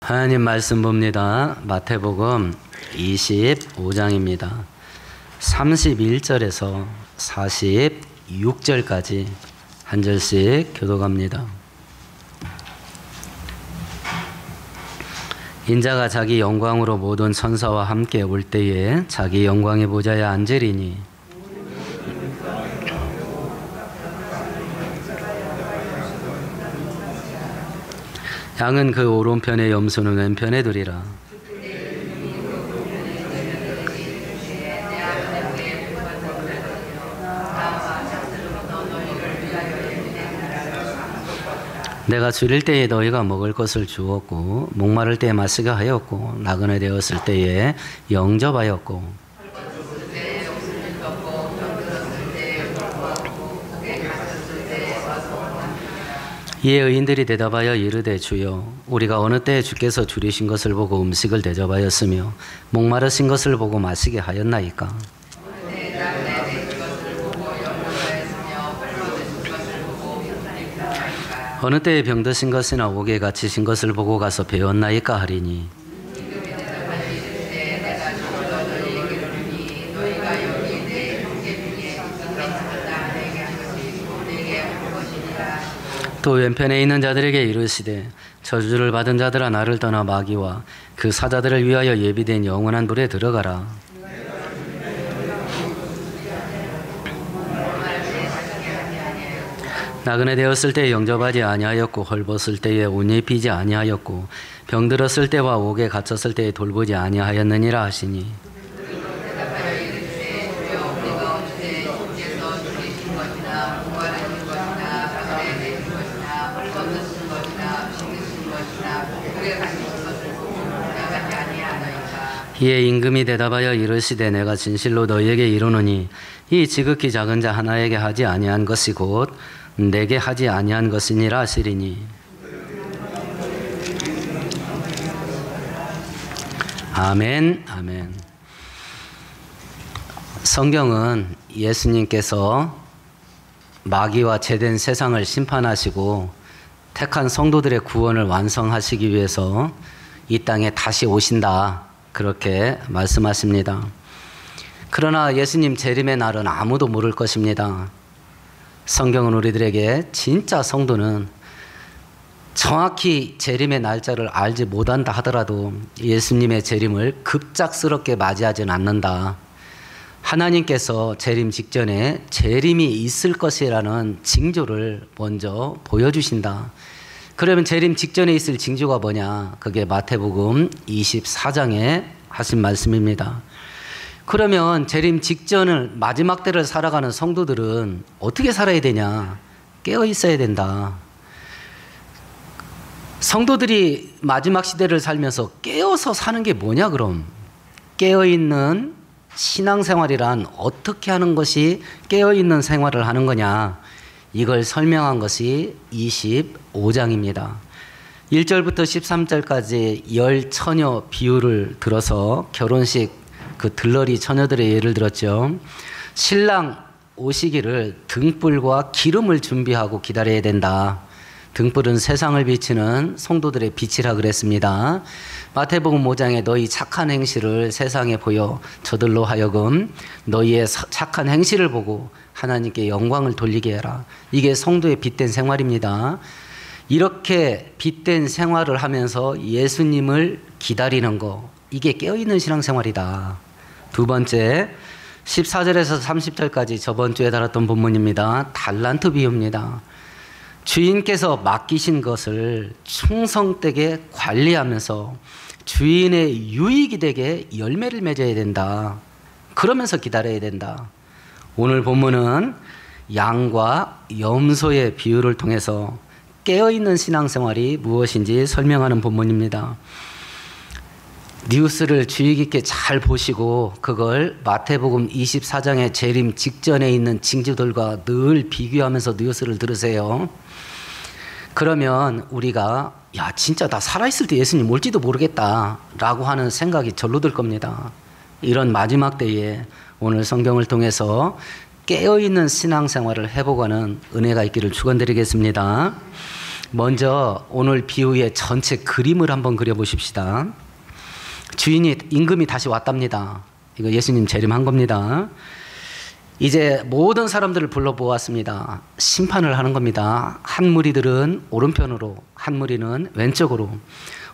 하나님 말씀 봅니다. 마태복음 25장입니다. 31절에서 46절까지 한 절씩 교독합니다. 인자가 자기 영광으로 모든 천사와 함께 올 때에 자기 영광의 보좌에 앉으리니 양은 그 오른편에 염소는 왼편에 두리라. 내가 줄일 때에 너희가 먹을 것을 주었고 목마를 때에 마시게 하였고 나그네 되었을 때에 영접하였고 이에 의인들이 대답하여 이르되 주여 우리가 어느 때에 주께서 줄이신 것을 보고 음식을 대접하였으며 목마르신 것을 보고 마시게 하였나이까. 어느 때에 병드신 것이나 옥에 갇히신 것을 보고 가서 배웠나이까 하리니 또 왼편에 있는 자들에게 이르시되 저주를 받은 자들아 나를 떠나 마귀와 그 사자들을 위하여 예비된 영원한 불에 들어가라. 나그네 되었을 때에 영접하지 아니하였고 헐벗을 때에 옷 입히지 아니하였고 병들었을 때와 옥에 갇혔을 때에 돌보지 아니하였느니라 하시니 이에 임금이 대답하여 이르시되 내가 진실로 너희에게 이르노니 이 지극히 작은 자 하나에게 하지 아니한 것이 곧 내게 하지 아니한 것이니라 하시리니 아멘 아멘. 성경은 예수님께서 마귀와 죄된 세상을 심판하시고 택한 성도들의 구원을 완성하시기 위해서 이 땅에 다시 오신다 그렇게 말씀하십니다. 그러나 예수님 재림의 날은 아무도 모를 것입니다. 성경은 우리들에게 진짜 성도는 정확히 재림의 날짜를 알지 못한다 하더라도 예수님의 재림을 급작스럽게 맞이하진 않는다. 하나님께서 재림 직전에 재림이 있을 것이라는 징조를 먼저 보여주신다. 그러면 재림 직전에 있을 징조가 뭐냐? 그게 마태복음 24장에 하신 말씀입니다. 그러면 재림 직전을 마지막 때를 살아가는 성도들은 어떻게 살아야 되냐? 깨어 있어야 된다. 성도들이 마지막 시대를 살면서 깨어서 사는 게 뭐냐 그럼? 깨어있는 신앙생활이란 어떻게 하는 것이 깨어있는 생활을 하는 거냐? 이걸 설명한 것이 25장입니다. 1절부터 13절까지 열 처녀 비유를 들어서 결혼식 그 들러리 처녀들의 예를 들었죠. 신랑 오시기를 등불과 기름을 준비하고 기다려야 된다. 등불은 세상을 비치는 성도들의 빛이라 그랬습니다. 마태복음 5장에 너희 착한 행실을 세상에 보여 저들로 하여금 너희의 착한 행실을 보고 하나님께 영광을 돌리게 해라. 이게 성도의 빛된 생활입니다. 이렇게 빛된 생활을 하면서 예수님을 기다리는 거, 이게 깨어있는 신앙생활이다. 두 번째, 14절에서 30절까지 저번 주에 다뤘던 본문입니다. 달란트 비유입니다. 주인께서 맡기신 것을 충성되게 관리하면서 주인의 유익이 되게 열매를 맺어야 된다. 그러면서 기다려야 된다. 오늘 본문은 양과 염소의 비유를 통해서 깨어있는 신앙생활이 무엇인지 설명하는 본문입니다. 뉴스를 주의 깊게 잘 보시고 그걸 마태복음 24장의 재림 직전에 있는 징조들과 늘 비교하면서 뉴스를 들으세요. 그러면 우리가 야 진짜 나 살아있을 때 예수님 올지도 모르겠다 라고 하는 생각이 절로 들 겁니다. 이런 마지막 때에 오늘 성경을 통해서 깨어있는 신앙생활을 해보고는 은혜가 있기를 축원드리겠습니다. 먼저 오늘 비유의 전체 그림을 한번 그려보십시다. 주인이 임금이 다시 왔답니다. 이거 예수님 재림한 겁니다. 이제 모든 사람들을 불러보았습니다. 심판을 하는 겁니다. 한 무리들은 오른편으로, 한 무리는 왼쪽으로.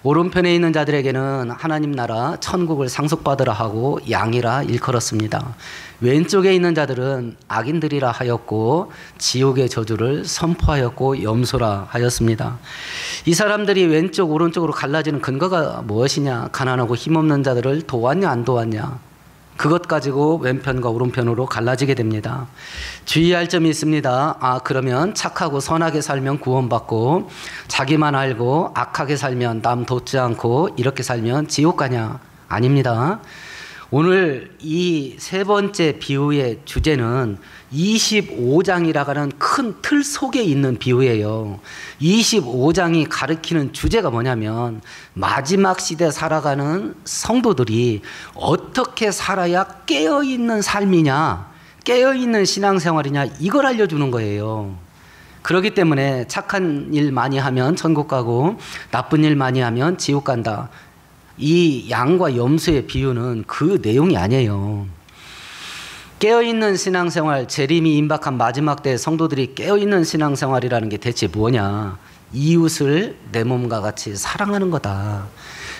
오른편에 있는 자들에게는 하나님 나라 천국을 상속받으라 하고 양이라 일컬었습니다. 왼쪽에 있는 자들은 악인들이라 하였고 지옥의 저주를 선포하였고 염소라 하였습니다. 이 사람들이 왼쪽 오른쪽으로 갈라지는 근거가 무엇이냐? 가난하고 힘없는 자들을 도왔냐 안 도왔냐? 그것 가지고 왼편과 오른편으로 갈라지게 됩니다. 주의할 점이 있습니다. 그러면 착하고 선하게 살면 구원받고 자기만 알고 악하게 살면 남 돕지 않고 이렇게 살면 지옥 가냐? 아닙니다. 오늘 이 세 번째 비유의 주제는 25장이라고 하는 큰 틀 속에 있는 비유예요. 25장이 가리키는 주제가 뭐냐면 마지막 시대 살아가는 성도들이 어떻게 살아야 깨어있는 삶이냐, 깨어있는 신앙생활이냐, 이걸 알려주는 거예요. 그렇기 때문에 착한 일 많이 하면 천국 가고 나쁜 일 많이 하면 지옥 간다. 이 양과 염소의 비유는 그 내용이 아니에요. 깨어있는 신앙생활, 재림이 임박한 마지막 때 성도들이 깨어있는 신앙생활이라는 게 대체 뭐냐? 이웃을 내 몸과 같이 사랑하는 거다.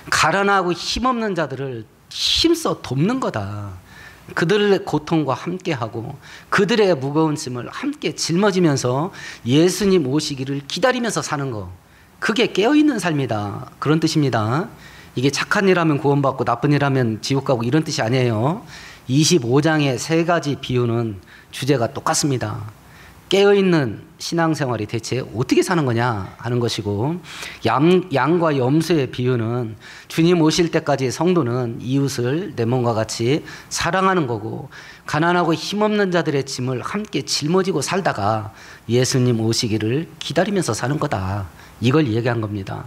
가난하고 힘없는 자들을 힘써 돕는 거다. 그들의 고통과 함께하고 그들의 무거운 짐을 함께 짊어지면서 예수님 오시기를 기다리면서 사는 거. 그게 깨어있는 삶이다. 그런 뜻입니다. 이게 착한 일 하면 구원받고 나쁜 일 하면 지옥 가고 이런 뜻이 아니에요. 25장의 세 가지 비유는 주제가 똑같습니다. 깨어있는 신앙생활이 대체 어떻게 사는 거냐 하는 것이고, 양과 염소의 비유는 주님 오실 때까지 성도는 이웃을 내 몸과 같이 사랑하는 거고, 가난하고 힘없는 자들의 짐을 함께 짊어지고 살다가 예수님 오시기를 기다리면서 사는 거다. 이걸 얘기한 겁니다.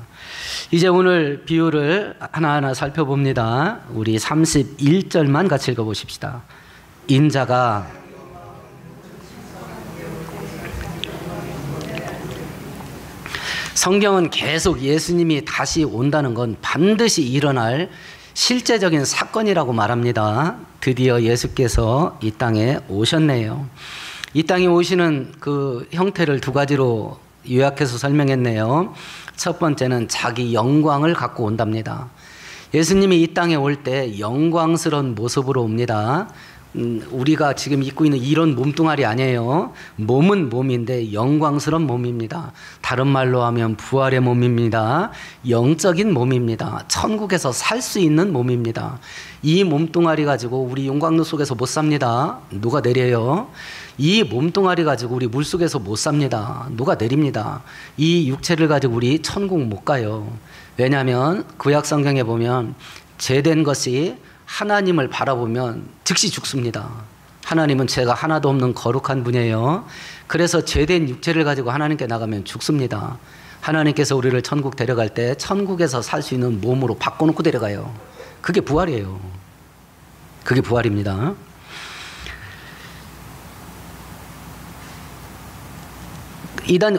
이제 오늘 비유를 하나하나 살펴봅니다. 우리 31절만 같이 읽어보십시다. 인자가 성경은 계속 예수님이 다시 온다는 건 반드시 일어날 실제적인 사건이라고 말합니다. 드디어 예수께서 이 땅에 오셨네요. 이 땅에 오시는 그 형태를 두 가지로 요약해서 설명했네요. 첫 번째는 자기 영광을 갖고 온답니다. 예수님이 이 땅에 올 때 영광스러운 모습으로 옵니다. 우리가 지금 입고 있는 이런 몸뚱아리 아니에요. 몸은 몸인데 영광스러운 몸입니다. 다른 말로 하면 부활의 몸입니다. 영적인 몸입니다. 천국에서 살 수 있는 몸입니다. 이 몸뚱아리 가지고 우리 용광로 속에서 못 삽니다. 누가 내려요? 이 몸뚱아리 가지고 우리 물속에서 못 삽니다. 누가 내립니다. 이 육체를 가지고 우리 천국 못 가요. 왜냐하면 구약 성경에 보면 죄된 것이 하나님을 바라보면 즉시 죽습니다. 하나님은 죄가 하나도 없는 거룩한 분이에요. 그래서 죄된 육체를 가지고 하나님께 나가면 죽습니다. 하나님께서 우리를 천국 데려갈 때 천국에서 살 수 있는 몸으로 바꿔놓고 데려가요. 그게 부활이에요. 그게 부활입니다.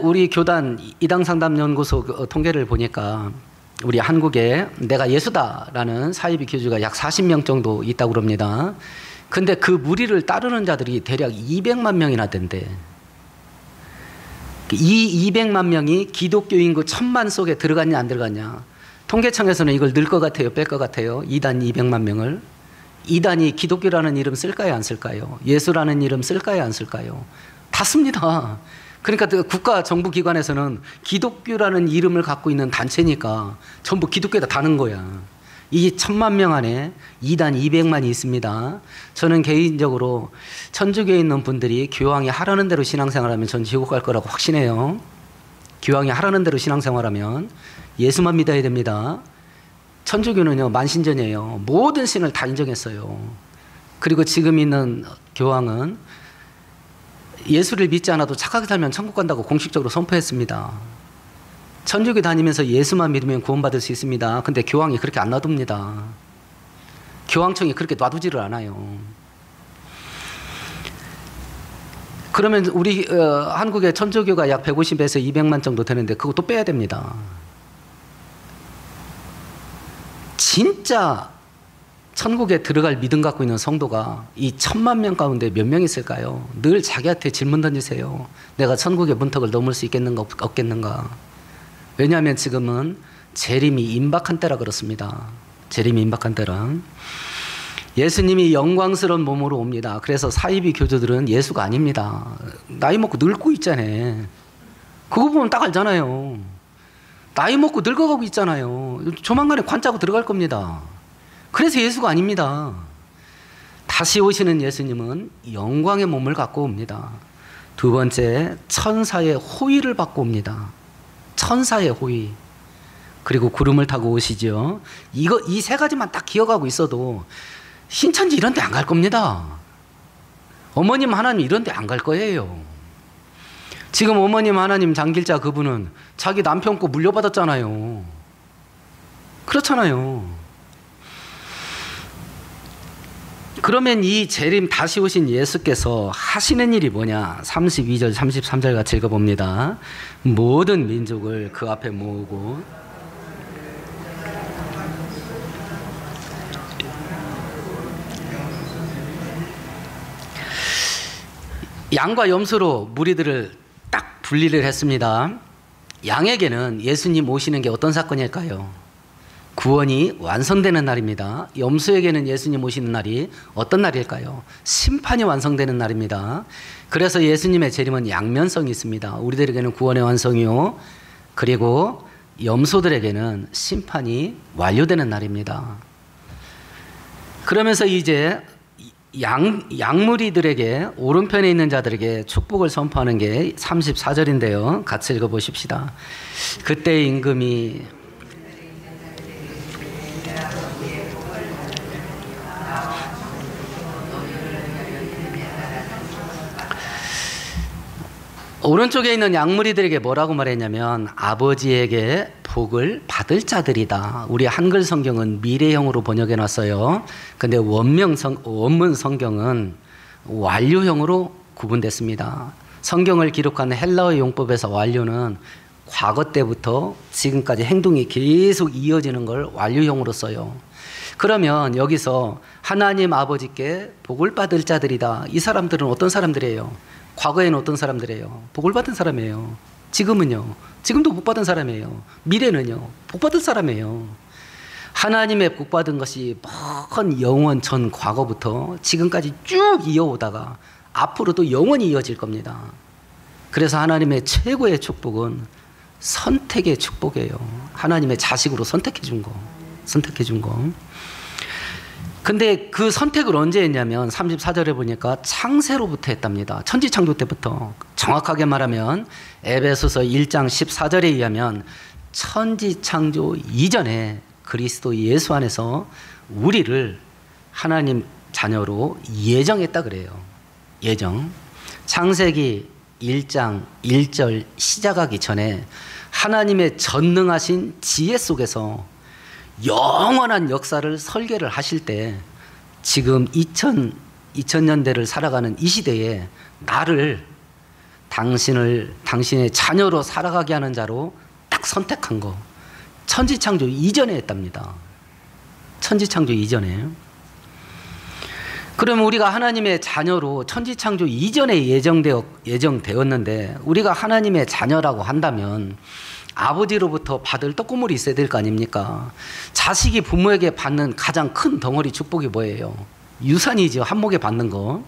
우리 교단 이당상담연구소 통계를 보니까 우리 한국에 내가 예수다라는 사이비 교주가 약 40명 정도 있다고 그럽니다. 근데 그 무리를 따르는 자들이 대략 200만 명이나 된대. 이 200만 명이 기독교 인구 1000만 속에 들어갔냐 안 들어갔냐. 통계청에서는 이걸 넣을 것 같아요, 뺄 것 같아요. 이단 200만 명을. 이단이 기독교라는 이름 쓸까요 안 쓸까요? 예수라는 이름 쓸까요 안 쓸까요? 다 씁니다. 그러니까 국가 정부 기관에서는 기독교라는 이름을 갖고 있는 단체니까 전부 기독교에다 다는 거야. 이 1000만 명 안에 이단 200만이 있습니다. 저는 개인적으로 천주교에 있는 분들이 교황이 하라는 대로 신앙생활하면 전 지옥 갈 거라고 확신해요. 교황이 하라는 대로 신앙생활하면 예수만 믿어야 됩니다. 천주교는요 만신전이에요. 모든 신을 다 인정했어요. 그리고 지금 있는 교황은 예수를 믿지 않아도 착하게 살면 천국 간다고 공식적으로 선포했습니다. 천주교 다니면서 예수만 믿으면 구원받을 수 있습니다. 근데 교황이 그렇게 안 놔둡니다. 교황청이 그렇게 놔두지를 않아요. 그러면 우리 한국의 천주교가 약 150에서 200만 정도 되는데 그것도 빼야 됩니다. 진짜 천국에 들어갈 믿음 갖고 있는 성도가 이 1000만 명 가운데 몇 명 있을까요? 늘 자기한테 질문 던지세요. 내가 천국의 문턱을 넘을 수 있겠는가 없겠는가. 왜냐하면 지금은 재림이 임박한 때라 그렇습니다. 재림이 임박한 때라. 예수님이 영광스러운 몸으로 옵니다. 그래서 사이비 교주들은 예수가 아닙니다. 나이 먹고 늙고 있잖아요. 그거 보면 딱 알잖아요. 나이 먹고 늙어가고 있잖아요. 조만간에 관짜고 들어갈 겁니다. 그래서 예수가 아닙니다. 다시 오시는 예수님은 영광의 몸을 갖고 옵니다. 두 번째, 천사의 호의를 받고 옵니다. 천사의 호의. 그리고 구름을 타고 오시죠. 이 세 가지만 딱 기억하고 있어도 신천지 이런 데 안 갈 겁니다. 어머님 하나님 이런 데 안 갈 거예요. 지금 어머님 하나님 장길자 그분은 자기 남편 거 물려받았잖아요. 그렇잖아요. 그러면 이 재림 다시 오신 예수께서 하시는 일이 뭐냐? 32절 33절 같이 읽어봅니다. 모든 민족을 그 앞에 모으고 양과 염소로 무리들을 딱 분리를 했습니다. 양에게는 예수님 오시는 게 어떤 사건일까요? 구원이 완성되는 날입니다. 염소에게는 예수님 오시는 날이 어떤 날일까요? 심판이 완성되는 날입니다. 그래서 예수님의 재림은 양면성이 있습니다. 우리들에게는 구원의 완성이요. 그리고 염소들에게는 심판이 완료되는 날입니다. 그러면서 이제 양무리들에게 오른편에 있는 자들에게 축복을 선포하는 게 34절인데요. 같이 읽어보십시다. 그때 임금이 오른쪽에 있는 양무리들에게 뭐라고 말했냐면 아버지에게 복을 받을 자들이다. 우리 한글 성경은 미래형으로 번역해 놨어요. 근데 원문 성경은 완료형으로 구분됐습니다. 성경을 기록한 헬라어 용법에서 완료는 과거 때부터 지금까지 행동이 계속 이어지는 걸 완료형으로 써요. 그러면 여기서 하나님 아버지께 복을 받을 자들이다. 이 사람들은 어떤 사람들이에요? 과거에는 어떤 사람들이에요? 복을 받은 사람이에요. 지금은요? 지금도 복 받은 사람이에요. 미래는요? 복 받을 사람이에요. 하나님의 복 받은 것이 먼 영원 전 과거부터 지금까지 쭉 이어오다가 앞으로도 영원히 이어질 겁니다. 그래서 하나님의 최고의 축복은 선택의 축복이에요. 하나님의 자식으로 선택해 준 거. 선택해 준 거. 근데 그 선택을 언제 했냐면 34절에 보니까 창세로부터 했답니다. 천지창조 때부터. 정확하게 말하면 에베소서 1장 14절에 의하면 천지창조 이전에 그리스도 예수 안에서 우리를 하나님 자녀로 예정했다 그래요. 예정. 창세기 1장 1절 시작하기 전에 하나님의 전능하신 지혜 속에서 영원한 역사를 설계를 하실 때 지금 2000년대를 살아가는 이 시대에 나를 당신의 자녀로 살아가게 하는 자로 딱 선택한 거 천지창조 이전에 했답니다. 천지창조 이전에. 그러면 우리가 하나님의 자녀로 천지창조 이전에 예정되었는데 우리가 하나님의 자녀라고 한다면 아버지로부터 받을 떡고물이 있어야 될 거 아닙니까? 자식이 부모에게 받는 가장 큰 덩어리 축복이 뭐예요? 유산이죠. 한목에 받는 거.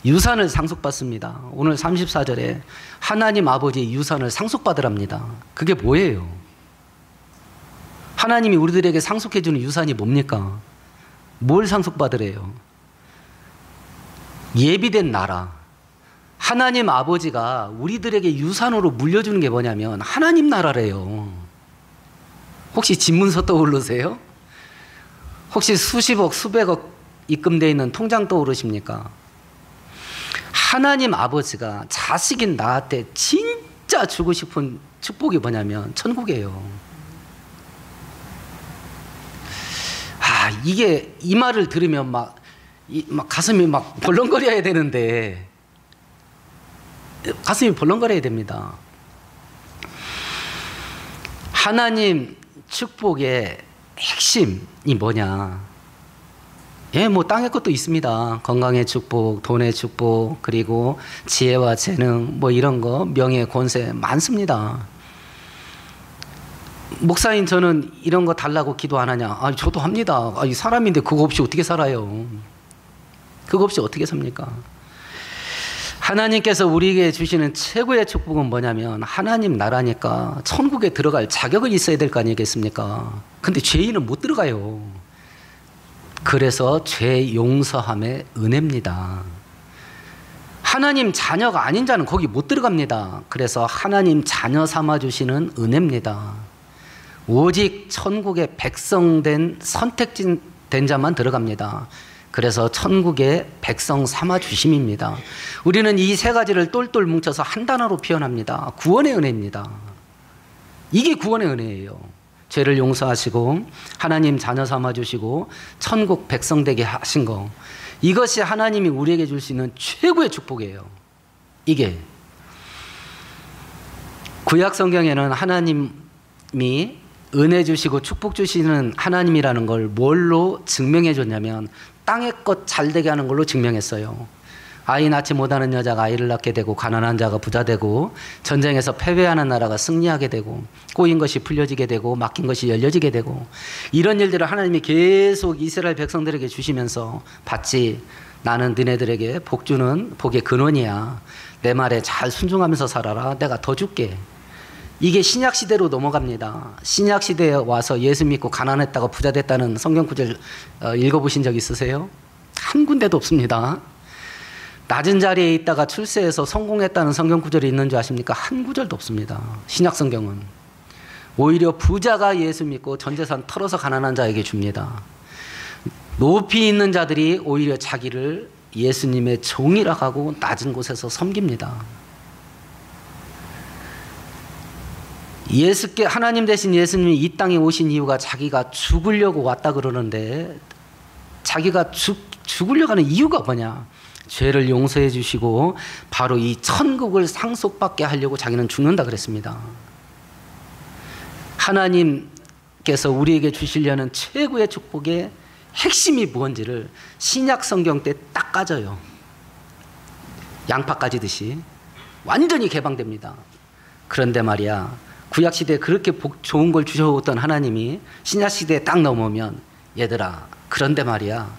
유산을 상속받습니다. 오늘 34절에 하나님 아버지의 유산을 상속받으랍니다. 그게 뭐예요? 하나님이 우리들에게 상속해주는 유산이 뭡니까? 뭘 상속받으래요? 예비된 나라. 하나님 아버지가 우리들에게 유산으로 물려주는 게 뭐냐면 하나님 나라래요. 혹시 집문서 떠오르세요? 혹시 수십억, 수백억 입금되어 있는 통장 떠오르십니까? 하나님 아버지가 자식인 나한테 진짜 주고 싶은 축복이 뭐냐면 천국이에요. 이게 이 말을 들으면 막 가슴이 막 벌렁거려야 되는데 가슴이 벌렁거려야 됩니다. 하나님 축복의 핵심이 뭐냐? 예, 뭐 땅의 것도 있습니다. 건강의 축복, 돈의 축복, 그리고 지혜와 재능, 뭐 이런 거, 명예, 권세 많습니다. 목사인 저는 이런 거 달라고 기도 안 하냐? 아, 저도 합니다. 아, 사람인데 그거 없이 어떻게 살아요? 그거 없이 어떻게 삽니까? 하나님께서 우리에게 주시는 최고의 축복은 뭐냐면 하나님 나라니까 천국에 들어갈 자격은 있어야 될 거 아니겠습니까? 근데 죄인은 못 들어가요. 그래서 죄 용서함의 은혜입니다. 하나님 자녀가 아닌 자는 거기 못 들어갑니다. 그래서 하나님 자녀 삼아주시는 은혜입니다. 오직 천국의 백성된 선택된 자만 들어갑니다. 그래서 천국의 백성 삼아주심입니다. 우리는 이 세 가지를 똘똘 뭉쳐서 한 단어로 표현합니다. 구원의 은혜입니다. 이게 구원의 은혜예요. 죄를 용서하시고 하나님 자녀 삼아주시고 천국 백성 되게 하신 거, 이것이 하나님이 우리에게 줄 수 있는 최고의 축복이에요. 이게 구약 성경에는 하나님이 은혜 주시고 축복 주시는 하나님이라는 걸 뭘로 증명해 줬냐면 땅의 것 잘되게 하는 걸로 증명했어요. 아이 낳지 못하는 여자가 아이를 낳게 되고, 가난한 자가 부자 되고, 전쟁에서 패배하는 나라가 승리하게 되고, 꼬인 것이 풀려지게 되고, 막힌 것이 열려지게 되고, 이런 일들을 하나님이 계속 이스라엘 백성들에게 주시면서 봤지, 나는 너네들에게 복 주는 복의 근원이야. 내 말에 잘 순종하면서 살아라. 내가 더 줄게. 이게 신약시대로 넘어갑니다. 신약시대에 와서 예수 믿고 가난했다가 부자 됐다는 성경 구절 읽어보신 적 있으세요? 한 군데도 없습니다. 낮은 자리에 있다가 출세해서 성공했다는 성경 구절이 있는 줄 아십니까? 한 구절도 없습니다. 신약 성경은. 오히려 부자가 예수 믿고 전 재산 털어서 가난한 자에게 줍니다. 높이 있는 자들이 오히려 자기를 예수님의 종이라 하고 낮은 곳에서 섬깁니다. 하나님 대신 예수님이 이 땅에 오신 이유가 자기가 죽으려고 왔다 그러는데, 자기가 죽으려고 하는 이유가 뭐냐? 죄를 용서해 주시고 바로 이 천국을 상속받게 하려고 자기는 죽는다 그랬습니다. 하나님께서 우리에게 주시려는 최고의 축복의 핵심이 무엇인지를 신약 성경 때 딱 까져요. 양파 까지듯이 완전히 개방됩니다. 그런데 말이야, 구약시대에 그렇게 좋은 걸 주셔왔던 하나님이 신약시대에 딱 넘으면, 얘들아, 그런데 말이야,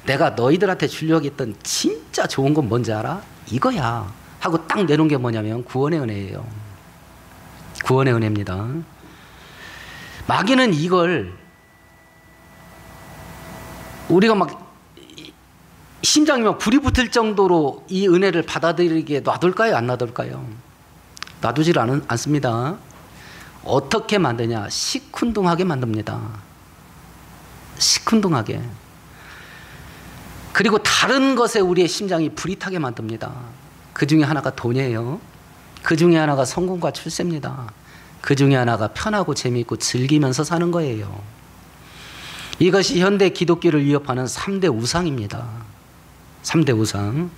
내가 너희들한테 주려고 했던 진짜 좋은 건 뭔지 알아? 이거야 하고 딱 내놓은 게 뭐냐면 구원의 은혜예요. 구원의 은혜입니다. 마귀는 이걸 우리가 막 심장이 막 불이 붙을 정도로 이 은혜를 받아들이게 놔둘까요? 안 놔둘까요? 놔두질 않습니다. 어떻게 만드냐? 시큰둥하게 만듭니다. 시큰둥하게. 그리고 다른 것에 우리의 심장이 불이 타게 만듭니다. 그 중에 하나가 돈이에요. 그 중에 하나가 성공과 출세입니다. 그 중에 하나가 편하고 재미있고 즐기면서 사는 거예요. 이것이 현대 기독교를 위협하는 3대 우상입니다. 3대 우상.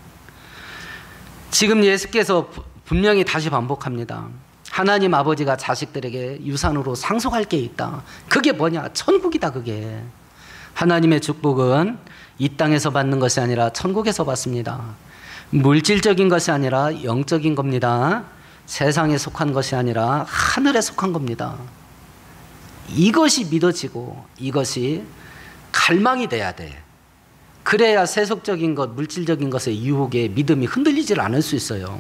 지금 예수께서 분명히 다시 반복합니다. 하나님 아버지가 자식들에게 유산으로 상속할 게 있다. 그게 뭐냐? 천국이다. 그게. 하나님의 축복은 이 땅에서 받는 것이 아니라 천국에서 받습니다. 물질적인 것이 아니라 영적인 겁니다. 세상에 속한 것이 아니라 하늘에 속한 겁니다. 이것이 믿어지고 이것이 갈망이 돼야 돼. 그래야 세속적인 것, 물질적인 것의 유혹에 믿음이 흔들리질 않을 수 있어요.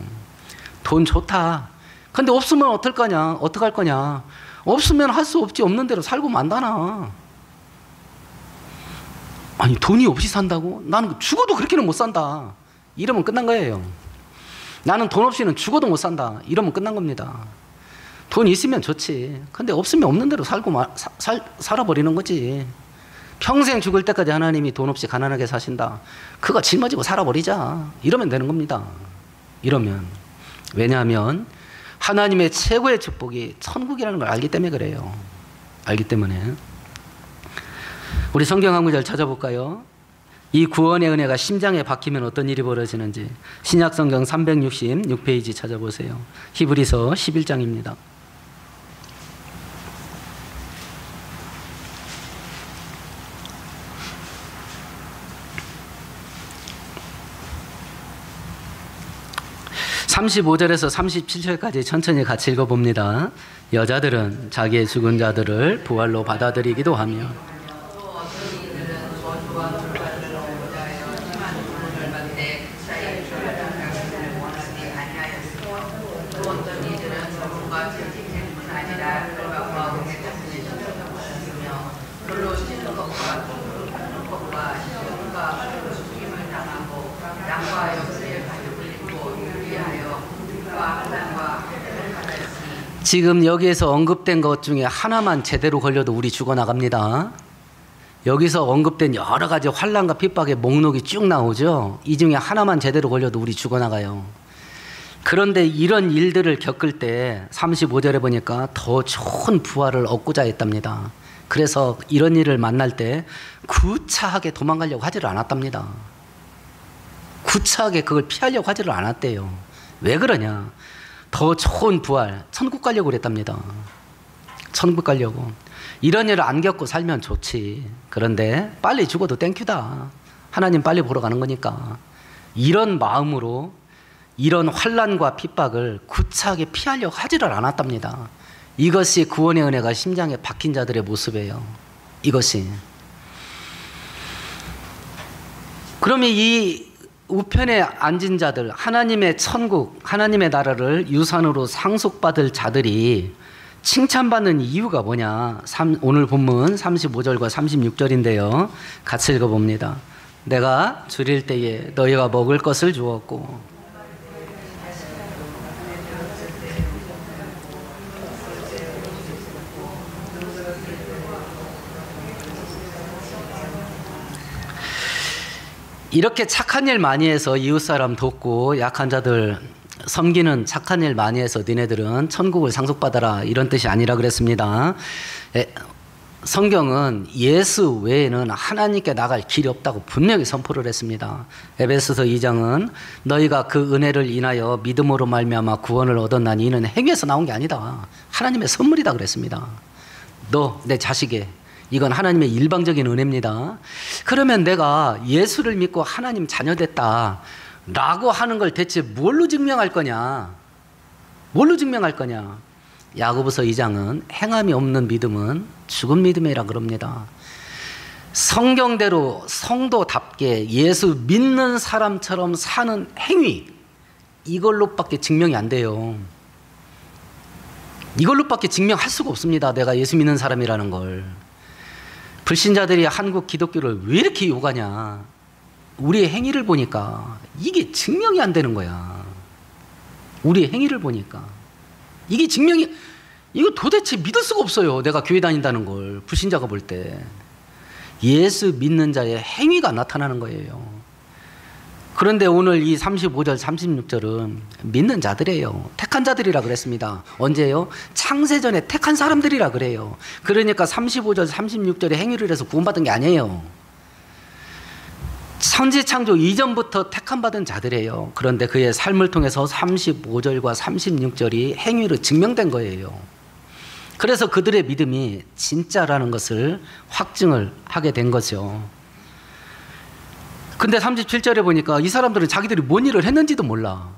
돈 좋다. 근데 없으면 어떨 거냐? 어떡할 거냐? 없으면 할 수 없지. 없는 대로 살고 만다나. 아니, 돈이 없이 산다고? 나는 죽어도 그렇게는 못 산다. 이러면 끝난 거예요. 나는 돈 없이는 죽어도 못 산다. 이러면 끝난 겁니다. 돈 있으면 좋지. 근데 없으면 없는 대로 살아버리는 거지. 평생 죽을 때까지 하나님이 돈 없이 가난하게 사신다. 그거 짊어지고 살아버리자. 이러면 되는 겁니다. 이러면. 왜냐하면 하나님의 최고의 축복이 천국이라는 걸 알기 때문에 그래요. 알기 때문에. 우리 성경 한 구절 찾아볼까요? 이 구원의 은혜가 심장에 박히면 어떤 일이 벌어지는지 신약성경 366페이지 찾아보세요. 히브리서 11장입니다. (35절에서) (37절까지) 천천히 같이 읽어봅니다. 여자들은 자기의 죽은 자들을 부활로 받아들이기도 하며 지금 여기에서 언급된 것 중에 하나만 제대로 걸려도 우리 죽어나갑니다. 여기서 언급된 여러 가지 환난과 핍박의 목록이 쭉 나오죠. 이 중에 하나만 제대로 걸려도 우리 죽어나가요. 그런데 이런 일들을 겪을 때 35절에 보니까 더 좋은 부활을 얻고자 했답니다. 그래서 이런 일을 만날 때 구차하게 도망가려고 하지를 않았답니다. 구차하게 그걸 피하려고 하지를 않았대요. 왜 그러냐? 더 좋은 부활, 천국 가려고 그랬답니다. 천국 가려고. 이런 일을 안 겪고 살면 좋지. 그런데 빨리 죽어도 땡큐다. 하나님 빨리 보러 가는 거니까. 이런 마음으로 이런 환난과 핍박을 구차하게 피하려고 하지를 않았답니다. 이것이 구원의 은혜가 심장에 박힌 자들의 모습이에요. 이것이. 그러면 이 우편에 앉은 자들, 하나님의 천국, 하나님의 나라를 유산으로 상속받을 자들이 칭찬받는 이유가 뭐냐? 오늘 본문 35절과 36절인데요. 같이 읽어봅니다. 내가 줄일 때에 너희가 먹을 것을 주었고 이렇게 착한 일 많이 해서 이웃사람 돕고 약한 자들 섬기는 착한 일 많이 해서 니네들은 천국을 상속받아라 이런 뜻이 아니라 그랬습니다. 성경은 예수 외에는 하나님께 나갈 길이 없다고 분명히 선포를 했습니다. 에베소서 2장은 너희가 그 은혜를 인하여 믿음으로 말미암아 구원을 얻었나니 이는 행위에서 나온 게 아니다. 하나님의 선물이다 그랬습니다. 너 내 자식이 이건 하나님의 일방적인 은혜입니다. 그러면 내가 예수를 믿고 하나님 자녀 됐다 라고 하는 걸 대체 뭘로 증명할 거냐? 뭘로 증명할 거냐? 야고보서 2장은 행함이 없는 믿음은 죽은 믿음이라 그럽니다. 성경대로 성도답게 예수 믿는 사람처럼 사는 행위, 이걸로밖에 증명이 안 돼요. 이걸로밖에 증명할 수가 없습니다. 내가 예수 믿는 사람이라는 걸. 불신자들이 한국 기독교를 왜 이렇게 욕하냐? 우리의 행위를 보니까 이게 증명이 안 되는 거야. 우리의 행위를 보니까 이게 증명이, 이거 도대체 믿을 수가 없어요. 내가 교회 다닌다는 걸 불신자가 볼 때 예수 믿는 자의 행위가 나타나는 거예요. 그런데 오늘 이 35절 36절은 믿는 자들이에요. 택한 자들이라 그랬습니다. 언제요? 창세전에 택한 사람들이라 그래요. 그러니까 35절 36절에 행위를 해서 구원받은 게 아니에요. 천지창조 이전부터 택함받은 자들이에요. 그런데 그의 삶을 통해서 35절과 36절이 행위로 증명된 거예요. 그래서 그들의 믿음이 진짜라는 것을 확증을 하게 된 거죠. 근데 37절에 보니까 이 사람들은 자기들이 뭔 일을 했는지도 몰라.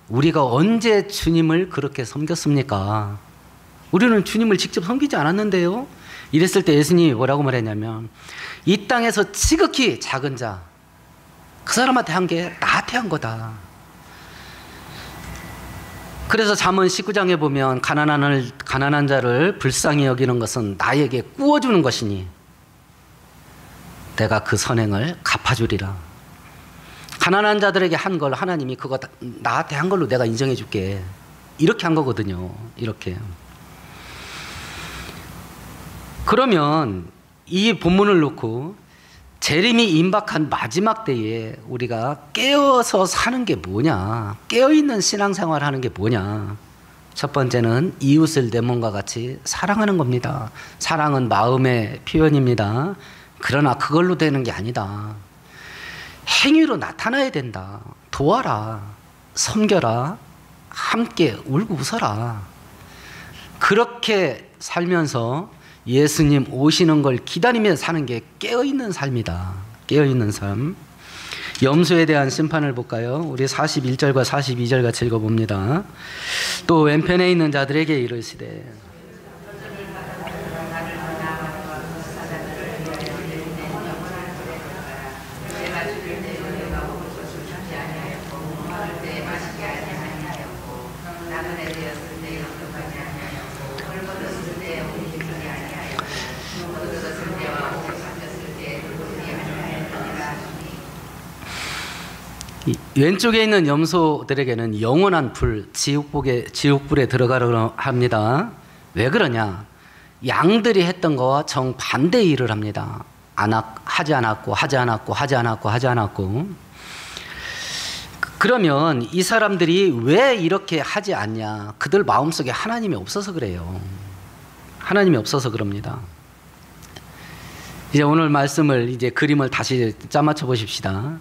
우리가 언제 주님을 그렇게 섬겼습니까? 우리는 주님을 직접 섬기지 않았는데요. 이랬을 때 예수님이 뭐라고 말했냐면 이 땅에서 지극히 작은 자, 그 사람한테 한 게 나한테 한 거다. 그래서 잠언 19장에 보면 가난한 자를 불쌍히 여기는 것은 나에게 꾸어주는 것이니 내가 그 선행을 갚아주리라. 가난한 자들에게 한 걸 하나님이 그거 나한테 한 걸로 내가 인정해 줄게. 이렇게 한 거거든요. 이렇게. 그러면 이 본문을 놓고 재림이 임박한 마지막 때에 우리가 깨어서 사는 게 뭐냐? 깨어있는 신앙생활 하는 게 뭐냐? 첫 번째는 이웃을 내 몸과 같이 사랑하는 겁니다. 사랑은 마음의 표현입니다. 그러나 그걸로 되는 게 아니다. 행위로 나타나야 된다. 도와라, 섬겨라, 함께 울고 웃어라. 그렇게 살면서 예수님 오시는 걸 기다리며 사는 게 깨어있는 삶이다. 깨어있는 삶. 염소에 대한 심판을 볼까요? 우리 41절과 42절 같이 읽어봅니다. 또 왼편에 있는 자들에게 이르시되 왼쪽에 있는 염소들에게는 영원한 불, 지옥불에 들어가려고 합니다. 왜 그러냐? 양들이 했던 거와 정반대의 일을 합니다. 하지 않았고. 그러면 이 사람들이 왜 이렇게 하지 않냐? 그들 마음속에 하나님이 없어서 그래요. 하나님이 없어서 그럽니다. 이제 오늘 말씀을 이제 그림을 다시 짜맞춰 보십시다.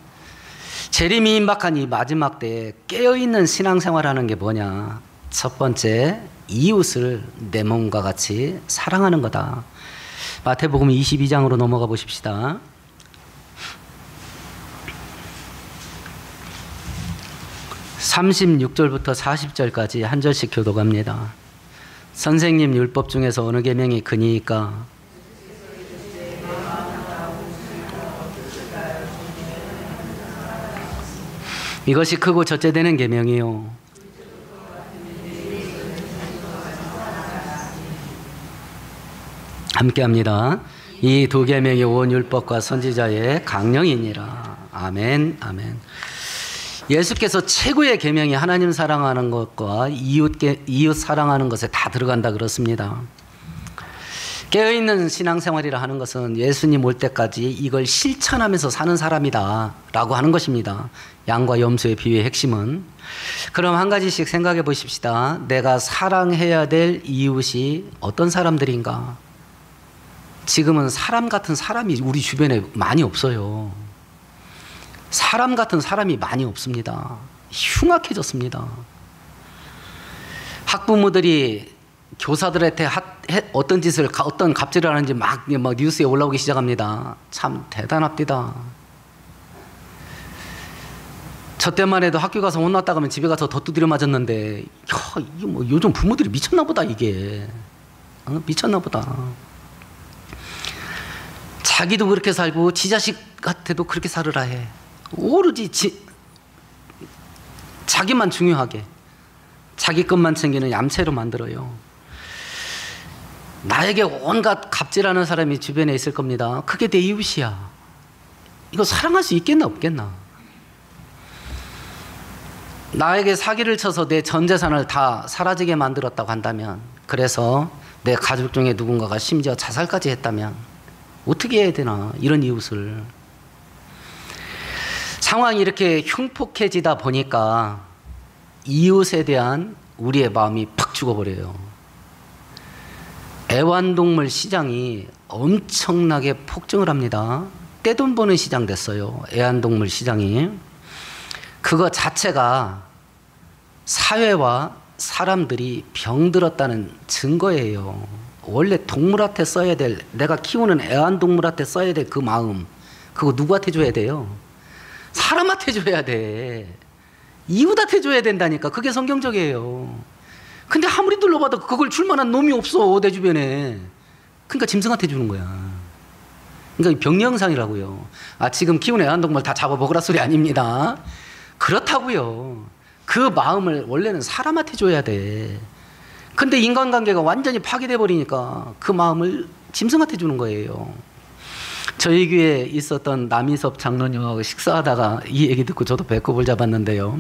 재림이 임박한 이 마지막 때에 깨어있는 신앙생활하는 게 뭐냐? 첫 번째, 이웃을 내 몸과 같이 사랑하는 거다. 마태복음 22장으로 넘어가 보십시다. (36절부터) (40절까지) 한 절씩 교독합니다. 선생님 율법 중에서 어느 계명이 크니까? 이것이 크고 첫째 되는 계명이요. 함께합니다. 이 두 계명이 온 율법과 선지자의 강령이니라. 아멘, 아멘. 예수께서 최고의 계명이 하나님 사랑하는 것과 이웃 사랑하는 것에 다 들어간다 그렇습니다. 깨어있는 신앙생활이라 하는 것은 예수님 올 때까지 이걸 실천하면서 사는 사람이다 라고 하는 것입니다. 양과 염소의 비유의 핵심은. 그럼 한 가지씩 생각해 보십시다. 내가 사랑해야 될 이웃이 어떤 사람들인가? 지금은 사람 같은 사람이 우리 주변에 많이 없어요. 사람 같은 사람이 많이 없습니다. 흉악해졌습니다. 학부모들이 교사들한테 어떤 짓을, 어떤 갑질을 하는지 막 뉴스에 올라오기 시작합니다. 참 대단합니다. 저 때만 해도 학교 가서 혼났다 가면 집에 가서 더 두드려 맞았는데, 이게 뭐 요즘 부모들이 미쳤나 보다, 이게. 미쳤나 보다. 자기도 그렇게 살고 지 자식한테도 그렇게 살으라 해. 오로지 자기만 중요하게, 자기 것만 챙기는 얌체로 만들어요. 나에게 온갖 갑질하는 사람이 주변에 있을 겁니다. 그게 내 이웃이야. 이거 사랑할 수 있겠나 없겠나? 나에게 사기를 쳐서 내 전 재산을 다 사라지게 만들었다고 한다면, 그래서 내 가족 중에 누군가가 심지어 자살까지 했다면 어떻게 해야 되나? 이런 이웃을. 상황이 이렇게 흉폭해지다 보니까 이웃에 대한 우리의 마음이 팍 죽어버려요. 애완동물 시장이 엄청나게 폭증을 합니다. 떼돈 버는 시장 됐어요. 애완동물 시장이. 그거 자체가 사회와 사람들이 병들었다는 증거예요. 원래 동물한테 써야 될, 내가 키우는 애완동물한테 써야 될 그 마음, 그거 누구한테 줘야 돼요? 사람한테 줘야 돼. 이웃한테 줘야 된다니까. 그게 성경적이에요. 근데 아무리 둘러봐도 그걸 줄 만한 놈이 없어, 내 주변에. 그러니까 짐승한테 주는 거야. 그러니까 병영상이라고요. 지금 키우는 애완동물 다 잡아먹으라 소리 아닙니다. 그렇다고요. 그 마음을 원래는 사람한테 줘야 돼. 근데 인간관계가 완전히 파괴돼 버리니까 그 마음을 짐승한테 주는 거예요. 저희 교회에 있었던 남희섭 장로님하고 식사하다가 이 얘기 듣고 저도 배꼽을 잡았는데요.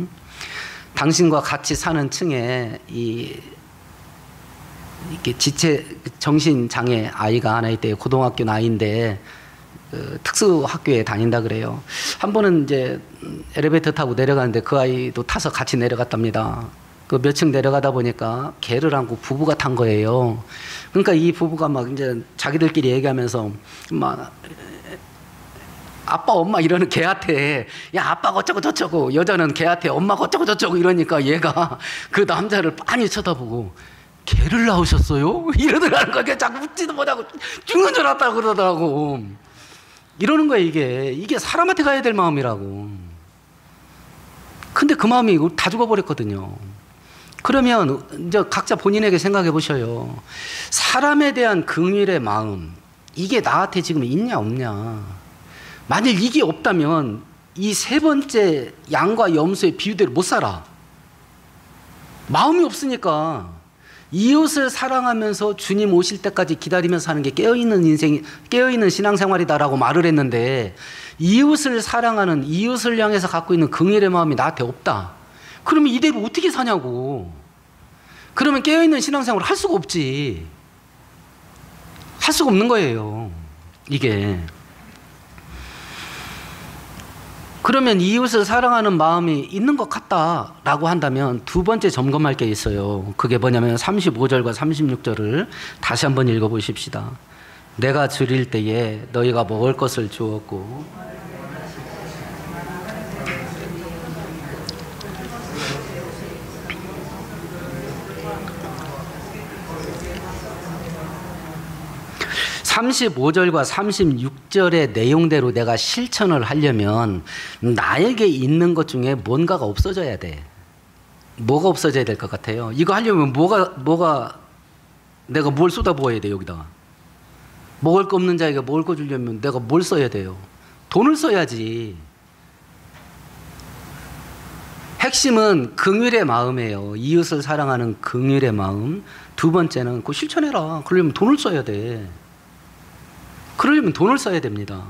당신과 같이 사는 층에 이렇게 지체 정신장애 아이가 하나 있대요. 고등학교 나이인데 특수 학교에 다닌다 그래요. 한 번은 이제 엘리베이터 타고 내려가는데 그 아이도 타서 같이 내려갔답니다. 그 몇 층 내려가다 보니까 개를 안고 부부가 탄 거예요. 그러니까 이 부부가 막 이제 자기들끼리 얘기하면서 막 아빠 엄마 이러는 걔한테 야 아빠가 어쩌고 저쩌고, 여자는 걔한테 엄마가 어쩌고 저쩌고 이러니까 얘가 그 남자를 빤히 쳐다보고 걔를 낳으셨어요? 이러더라는 거야. 자꾸 묻지도 못하고 죽는 줄 알았다고 그러더라고. 이러는 거야. 이게 사람한테 가야 될 마음이라고. 근데 그 마음이 다 죽어버렸거든요. 그러면 이제 각자 본인에게 생각해 보셔요. 사람에 대한 긍휼의 마음, 이게 나한테 지금 있냐 없냐. 만일 이게 없다면 이 세 번째 양과 염소의 비유대로 못 살아. 마음이 없으니까. 이웃을 사랑하면서 주님 오실 때까지 기다리면서 사는 게 깨어있는 인생, 깨어있는 신앙생활이다라고 말을 했는데, 이웃을 사랑하는, 이웃을 향해서 갖고 있는 긍휼의 마음이 나한테 없다. 그러면 이대로 어떻게 사냐고. 그러면 깨어있는 신앙생활을 할 수가 없지. 할 수가 없는 거예요, 이게. 그러면 이웃을 사랑하는 마음이 있는 것 같다라고 한다면 두 번째 점검할 게 있어요. 그게 뭐냐면 35절과 36절을 다시 한번 읽어보십시다. 내가 줄일 때에 너희가 먹을 것을 주었고, 35절과 36절의 내용대로 내가 실천을 하려면 나에게 있는 것 중에 뭔가가 없어져야 돼. 뭐가 없어져야 될 것 같아요? 이거 하려면 내가 뭘 쏟아부어야 돼, 여기다가. 먹을 거 없는 자에게 먹을 거 주려면 내가 뭘 써야 돼요? 돈을 써야지. 핵심은 긍휼의 마음이에요. 이웃을 사랑하는 긍휼의 마음. 두 번째는 그거 실천해라. 그러려면 돈을 써야 돼. 그러려면 돈을 써야 됩니다.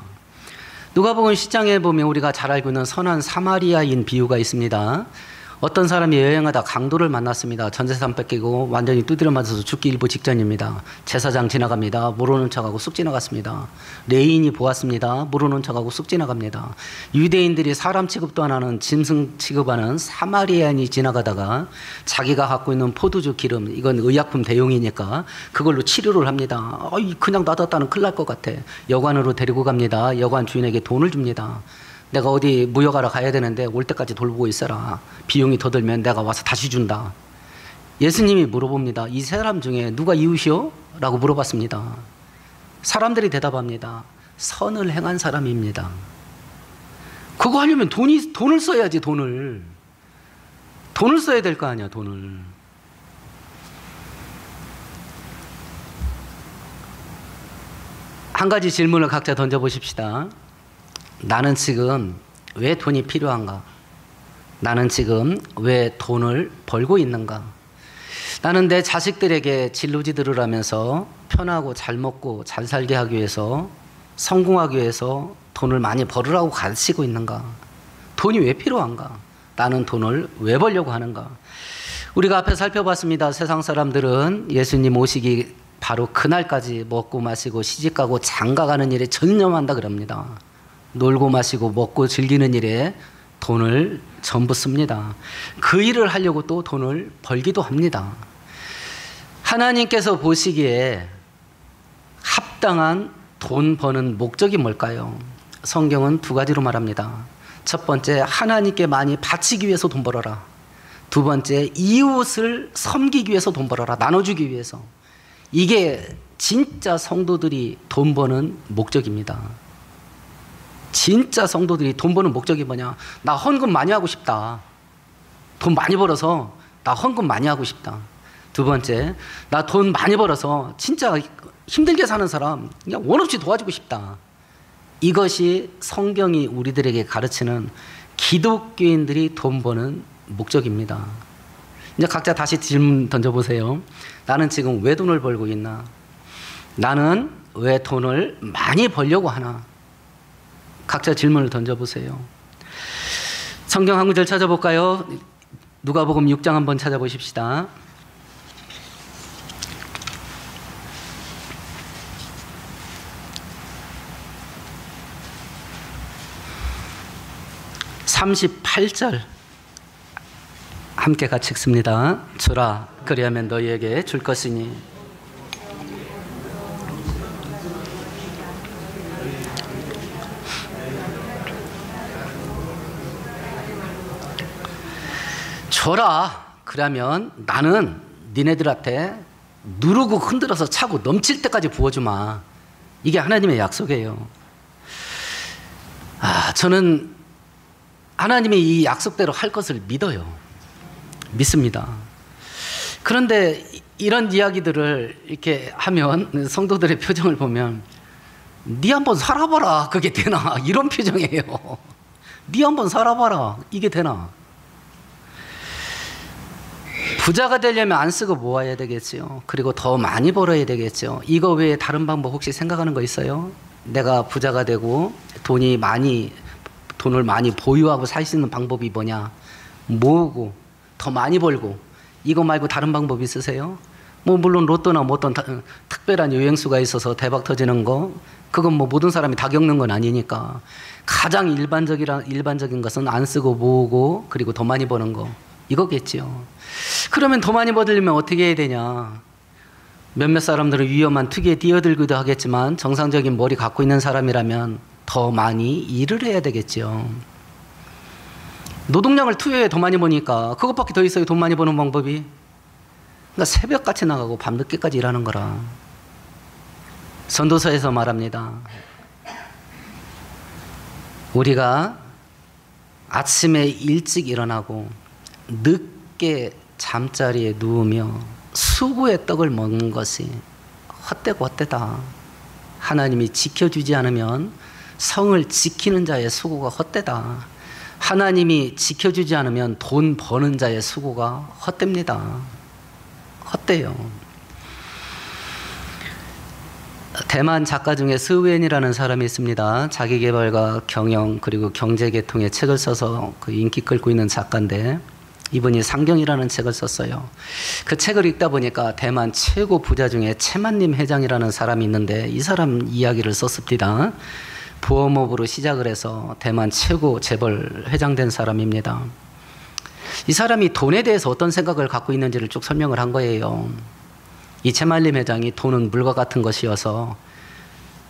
누가복음 10장에 보면 우리가 잘 알고 있는 선한 사마리아인 비유가 있습니다. 어떤 사람이 여행하다 강도를 만났습니다. 전재산 뺏기고 완전히 두드려 맞아서 죽기 일보 직전입니다. 제사장 지나갑니다. 모르는 척하고 쑥 지나갔습니다. 레인이 보았습니다. 모르는 척하고 쑥 지나갑니다. 유대인들이 사람 취급도 안 하는 짐승 취급하는 사마리아인이 지나가다가 자기가 갖고 있는 포도주 기름, 이건 의약품 대용이니까 그걸로 치료를 합니다. 그냥 놔뒀다는 큰일 날 것 같아. 여관으로 데리고 갑니다. 여관 주인에게 돈을 줍니다. 내가 어디 무역하러 가야 되는데 올 때까지 돌보고 있어라. 비용이 더 들면 내가 와서 다시 준다. 예수님이 물어봅니다. 이 사람 중에 누가 이웃이요? 라고 물어봤습니다. 사람들이 대답합니다. 선을 행한 사람입니다. 그거 하려면 돈을 써야지, 돈을. 돈을 써야 될 거 아니야, 돈을. 한 가지 질문을 각자 던져보십시다. 나는 지금 왜 돈이 필요한가? 나는 지금 왜 돈을 벌고 있는가? 나는 내 자식들에게 진로지들을 하면서 편하고 잘 먹고 잘 살게 하기 위해서, 성공하기 위해서 돈을 많이 벌으라고 가르치고 있는가? 돈이 왜 필요한가? 나는 돈을 왜 벌려고 하는가? 우리가 앞에 살펴봤습니다. 세상 사람들은 예수님 오시기 바로 그날까지 먹고 마시고 시집가고 장가가는 일에 전념한다 그럽니다. 놀고 마시고 먹고 즐기는 일에 돈을 전부 씁니다. 그 일을 하려고 또 돈을 벌기도 합니다. 하나님께서 보시기에 합당한 돈 버는 목적이 뭘까요? 성경은 두 가지로 말합니다. 첫 번째, 하나님께 많이 바치기 위해서 돈 벌어라. 두 번째, 이웃을 섬기기 위해서 돈 벌어라. 나눠주기 위해서. 이게 진짜 성도들이 돈 버는 목적입니다. 진짜 성도들이 돈 버는 목적이 뭐냐? 나 헌금 많이 하고 싶다. 돈 많이 벌어서 나 헌금 많이 하고 싶다. 두 번째, 나 돈 많이 벌어서 진짜 힘들게 사는 사람 그냥 원 없이 도와주고 싶다. 이것이 성경이 우리들에게 가르치는 기독교인들이 돈 버는 목적입니다. 이제 각자 다시 질문 던져보세요. 나는 지금 왜 돈을 벌고 있나? 나는 왜 돈을 많이 벌려고 하나? 각자 질문을 던져보세요. 성경 한 구절 찾아볼까요? 누가복음 6장 한번 찾아보십시다. (38절) 함께 같이 읽습니다. 주라, 그리하면 너희에게 줄 것이니 줘라. 그러면 나는 니네들한테 누르고 흔들어서 차고 넘칠 때까지 부어주마. 이게 하나님의 약속이에요. 저는 하나님이 이 약속대로 할 것을 믿어요. 믿습니다. 그런데 이런 이야기들을 이렇게 하면 성도들의 표정을 보면 네 한번 살아봐라. 그게 되나? 이런 표정이에요. 네 한번 살아봐라. 이게 되나? 부자가 되려면 안 쓰고 모아야 되겠죠. 그리고 더 많이 벌어야 되겠죠. 이거 외에 다른 방법 혹시 생각하는 거 있어요? 내가 부자가 되고 돈을 많이 보유하고 살 수 있는 방법이 뭐냐? 모으고 더 많이 벌고. 이거 말고 다른 방법 있으세요? 뭐 물론 로또나 뭐 어떤 특별한 요행수가 있어서 대박 터지는 거, 그건 뭐 모든 사람이 다 겪는 건 아니니까. 가장 일반적인 것은 안 쓰고 모으고 그리고 더 많이 버는 거, 이거겠지요. 그러면 더 많이 벌려면 어떻게 해야 되냐? 몇몇 사람들은 위험한 투기에 뛰어들기도 하겠지만 정상적인 머리 갖고 있는 사람이라면 더 많이 일을 해야 되겠죠. 노동량을 투여해 더 많이 버니까 그것밖에 더 있어요. 돈 많이 버는 방법이. 그러니까 새벽같이 나가고 밤늦게까지 일하는 거라. 전도서에서 말합니다. 우리가 아침에 일찍 일어나고 늦게 잠자리에 누우며 수고의 떡을 먹는 것이 헛되고 헛되다. 하나님이 지켜주지 않으면 성을 지키는 자의 수고가 헛되다. 하나님이 지켜주지 않으면 돈 버는 자의 수고가 헛됩니다. 헛돼요. 대만 작가 중에 스웬이라는 사람이 있습니다. 자기계발과 경영 그리고 경제계통의 책을 써서 그 인기 끌고 있는 작가인데, 이분이 상경이라는 책을 썼어요. 그 책을 읽다 보니까 대만 최고 부자 중에 채만님 회장이라는 사람이 있는데 이 사람 이야기를 썼습니다. 보험업으로 시작을 해서 대만 최고 재벌 회장 된 사람입니다. 이 사람이 돈에 대해서 어떤 생각을 갖고 있는지를 쭉 설명을 한 거예요. 이 채만림 회장이 돈은 물과 같은 것이어서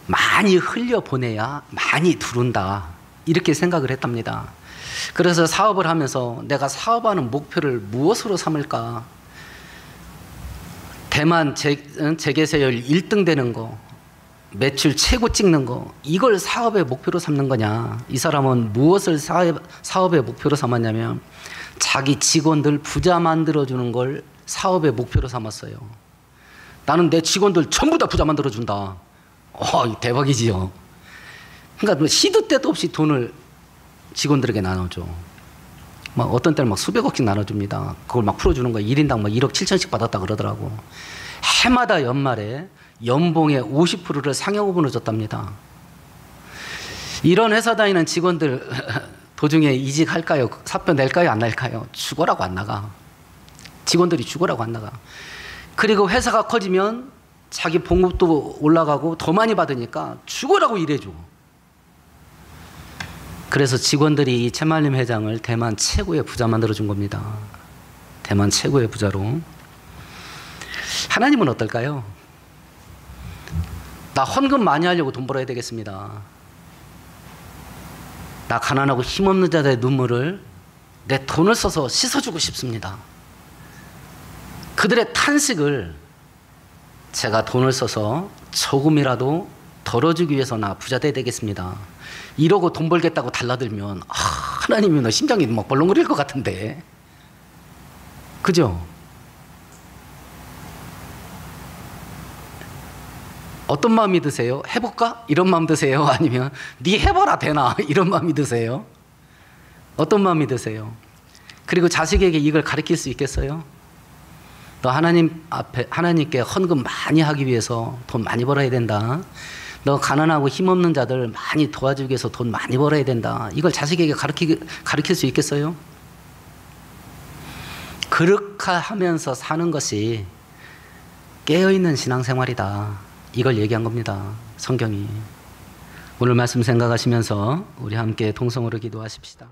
많이 흘려보내야 많이 두른다, 이렇게 생각을 했답니다. 그래서 사업을 하면서 내가 사업하는 목표를 무엇으로 삼을까? 대만 재계세율 1등 되는 거, 매출 최고 찍는 거, 이걸 사업의 목표로 삼는 거냐? 이 사람은 무엇을 사업의 목표로 삼았냐면 자기 직원들 부자 만들어주는 걸 사업의 목표로 삼았어요. 나는 내 직원들 전부 다 부자 만들어준다. 대박이지요. 그러니까 뭐 시도 때도 없이 돈을 직원들에게 나눠줘. 막 어떤 때는 막 수백억씩 나눠줍니다. 그걸 막 풀어주는 거야. 1인당 막 1억 7천씩 받았다 그러더라고. 해마다 연말에 연봉의 50%를 상여금으로 줬답니다. 이런 회사 다니는 직원들 도중에 이직할까요? 사표 낼까요? 안 낼까요? 죽어라고 안 나가. 직원들이 죽어라고 안 나가. 그리고 회사가 커지면 자기 봉급도 올라가고 더 많이 받으니까 죽어라고 일해줘. 그래서 직원들이 이 채만림 회장을 대만 최고의 부자 만들어준 겁니다. 대만 최고의 부자로. 하나님은 어떨까요? 나 헌금 많이 하려고 돈 벌어야 되겠습니다. 나 가난하고 힘없는 자들의 눈물을 내 돈을 써서 씻어주고 싶습니다. 그들의 탄식을 제가 돈을 써서 조금이라도 덜어주기 위해서 나 부자 돼야 되겠습니다. 이러고 돈 벌겠다고 달라들면 하나님이 너 심장이 막 벌렁거릴 것 같은데. 그죠? 어떤 마음이 드세요? 해볼까? 이런 마음 드세요? 아니면 네 해봐라 되나? 이런 마음이 드세요? 어떤 마음이 드세요? 그리고 자식에게 이걸 가르칠 수 있겠어요? 너 하나님 앞에, 하나님께 헌금 많이 하기 위해서 돈 많이 벌어야 된다. 너 가난하고 힘없는 자들 많이 도와주기 위해서 돈 많이 벌어야 된다. 이걸 자식에게 가르칠 수 있겠어요? 그렇게 하면서 사는 것이 깨어있는 신앙생활이다. 이걸 얘기한 겁니다. 성경이. 오늘 말씀 생각하시면서 우리 함께 통성으로 기도하십시다.